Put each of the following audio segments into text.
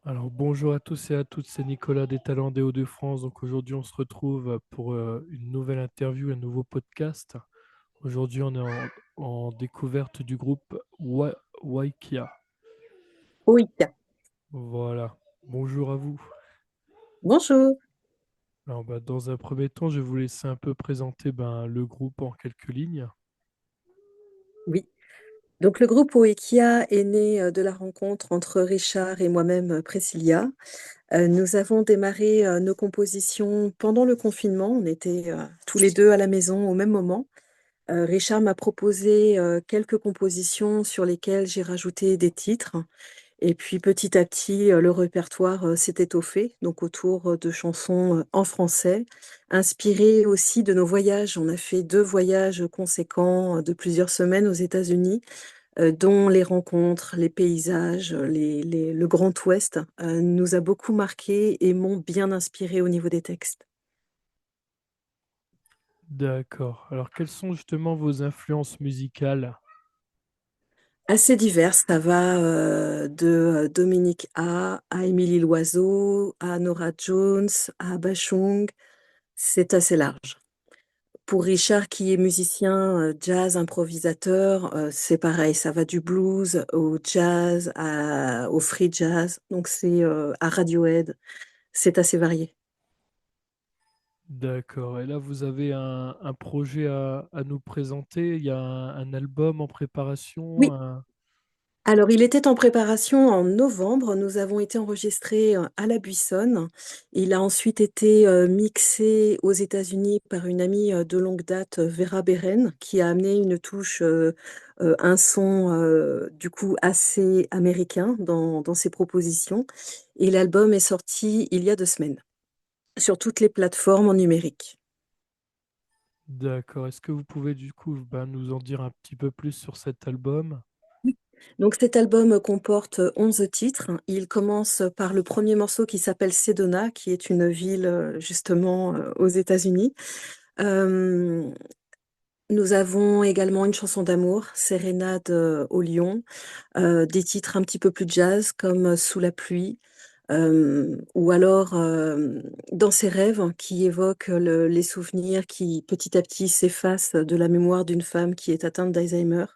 Alors bonjour à tous et à toutes, c'est Nicolas des Talents des Hauts-de-France. Donc aujourd'hui on se retrouve pour une nouvelle interview, un nouveau podcast. Aujourd'hui on est en découverte du groupe Waikia. Oui, Voilà, bonjour à vous. bonjour. Alors dans un premier temps je vais vous laisser un peu présenter le groupe en quelques lignes. Oui. Donc le groupe Oekia est né de la rencontre entre Richard et moi-même, Priscilla. Nous avons démarré nos compositions pendant le confinement. On était tous les deux à la maison au même moment. Richard m'a proposé quelques compositions sur lesquelles j'ai rajouté des titres. Et puis petit à petit, le répertoire s'est étoffé, donc autour de chansons en français, inspirées aussi de nos voyages. On a fait deux voyages conséquents de plusieurs semaines aux États-Unis, dont les rencontres, les paysages, le Grand Ouest nous a beaucoup marqués et m'ont bien inspiré au niveau des textes. D'accord. Alors quelles sont justement vos influences musicales? Assez divers, ça va de Dominique à Émilie Loiseau, à Nora Jones, à Bachung. C'est assez large. Pour Richard, qui est musicien, jazz, improvisateur, c'est pareil, ça va du blues au jazz, au free jazz, donc c'est à Radiohead, c'est assez varié. D'accord. Et là vous avez un projet à nous présenter. Il y a un album en préparation. Oui, alors il était en préparation en novembre, nous avons été enregistrés à la Buissonne. Il a ensuite été mixé aux États-Unis par une amie de longue date, Vera Beren, qui a amené une touche, un son du coup assez américain dans ses propositions. Et l'album est sorti il y a 2 semaines sur toutes les plateformes en numérique. D'accord. Est-ce que vous pouvez du coup nous en dire un petit peu plus sur cet album? Donc cet album comporte 11 titres. Il commence par le premier morceau qui s'appelle Sedona, qui est une ville justement aux États-Unis. Euh, Nous avons également une chanson d'amour, Sérénade au lion, des titres un petit peu plus jazz comme Sous la pluie, ou alors Dans ses rêves, qui évoque les souvenirs qui petit à petit s'effacent de la mémoire d'une femme qui est atteinte d'Alzheimer.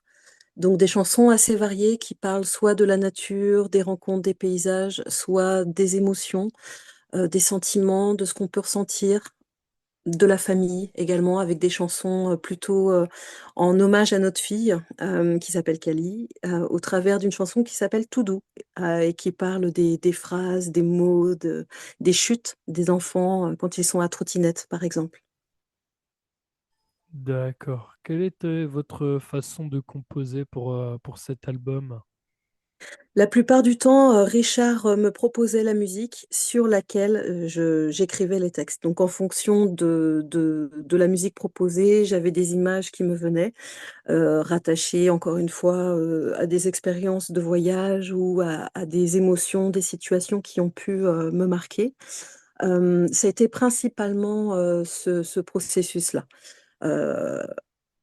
Donc des chansons assez variées qui parlent soit de la nature, des rencontres, des paysages, soit des émotions, des sentiments, de ce qu'on peut ressentir, de la famille également, avec des chansons plutôt en hommage à notre fille qui s'appelle Kali, au travers d'une chanson qui s'appelle Tout doux et qui parle des phrases, des mots, des chutes des enfants quand ils sont à trottinette, par exemple. D'accord. Quelle était votre façon de composer pour cet album? La plupart du temps, Richard me proposait la musique sur laquelle j'écrivais les textes. Donc, en fonction de la musique proposée, j'avais des images qui me venaient, rattachées encore une fois à des expériences de voyage ou à des émotions, des situations qui ont pu me marquer. Ça a été principalement ce processus-là. Euh,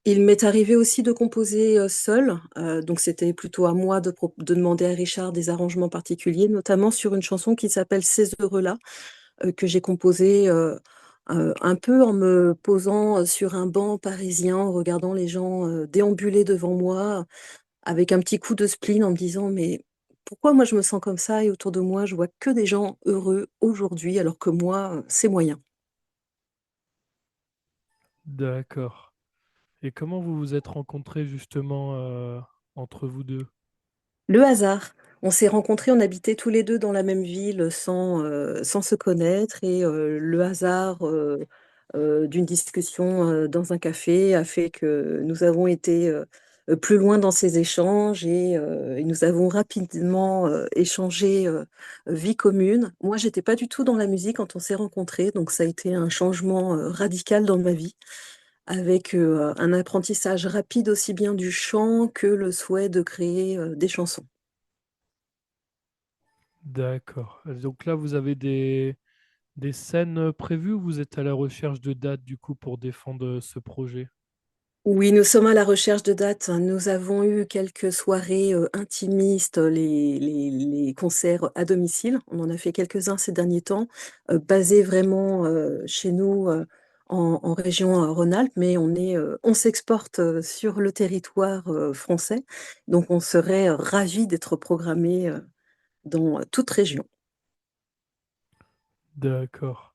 il m'est arrivé aussi de composer seule, donc c'était plutôt à moi de demander à Richard des arrangements particuliers, notamment sur une chanson qui s'appelle Ces heureux-là, que j'ai composée un peu en me posant sur un banc parisien, en regardant les gens déambuler devant moi, avec un petit coup de spleen en me disant, mais pourquoi moi je me sens comme ça et autour de moi je vois que des gens heureux aujourd'hui alors que moi c'est moyen. D'accord. Et comment vous vous êtes rencontrés justement entre vous deux? Le hasard. On s'est rencontrés, on habitait tous les deux dans la même ville sans se connaître et le hasard d'une discussion dans un café a fait que nous avons été plus loin dans ces échanges et nous avons rapidement échangé vie commune. Moi, j'étais pas du tout dans la musique quand on s'est rencontrés, donc ça a été un changement radical dans ma vie avec un apprentissage rapide aussi bien du chant que le souhait de créer des chansons. D'accord. Donc là, vous avez des scènes prévues ou vous êtes à la recherche de dates du coup pour défendre ce projet? Oui, nous sommes à la recherche de dates. Nous avons eu quelques soirées intimistes, les concerts à domicile. On en a fait quelques-uns ces derniers temps, basés vraiment chez nous en région Rhône-Alpes, mais on s'exporte sur le territoire français. Donc on serait ravis d'être programmés dans toute région. D'accord.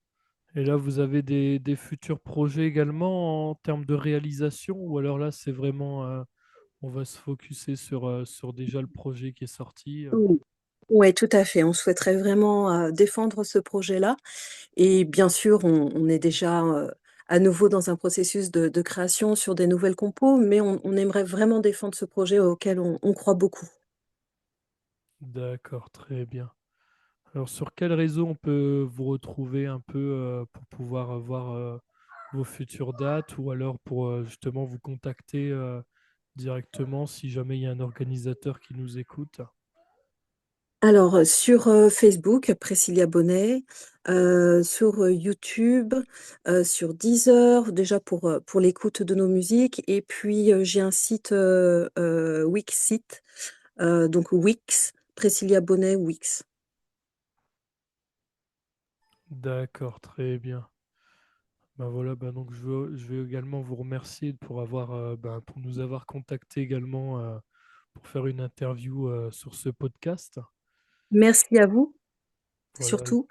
Et là, vous avez des futurs projets également en termes de réalisation, ou alors là, c'est vraiment, on va se focuser sur déjà le projet qui est sorti. Oui, ouais, tout à fait. On souhaiterait vraiment défendre ce projet-là. Et bien sûr, on est déjà à nouveau dans un processus de création sur des nouvelles compos, mais on aimerait vraiment défendre ce projet auquel on croit beaucoup. D'accord, très bien. Alors, sur quel réseau on peut vous retrouver un peu pour pouvoir voir vos futures dates ou alors pour justement vous contacter directement si jamais il y a un organisateur qui nous écoute? Alors, sur Facebook, Priscilla Bonnet, sur YouTube, sur Deezer, déjà pour l'écoute de nos musiques. Et puis, j'ai un site Wixit, donc Wix, Priscilla Bonnet, Wix. D'accord, très bien. Ben voilà, ben donc je vais également vous remercier pour avoir, pour nous avoir contacté également pour faire une interview sur ce podcast. Merci à vous, Voilà. surtout.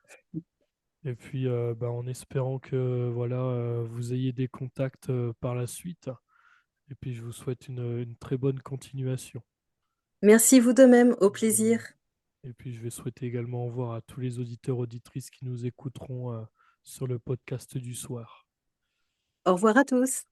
Et puis en espérant que voilà, vous ayez des contacts par la suite. Et puis je vous souhaite une très bonne continuation. Merci vous de même, au plaisir. Et puis je vais souhaiter également au revoir à tous les auditeurs auditrices qui nous écouteront sur le podcast du soir. Au revoir à tous.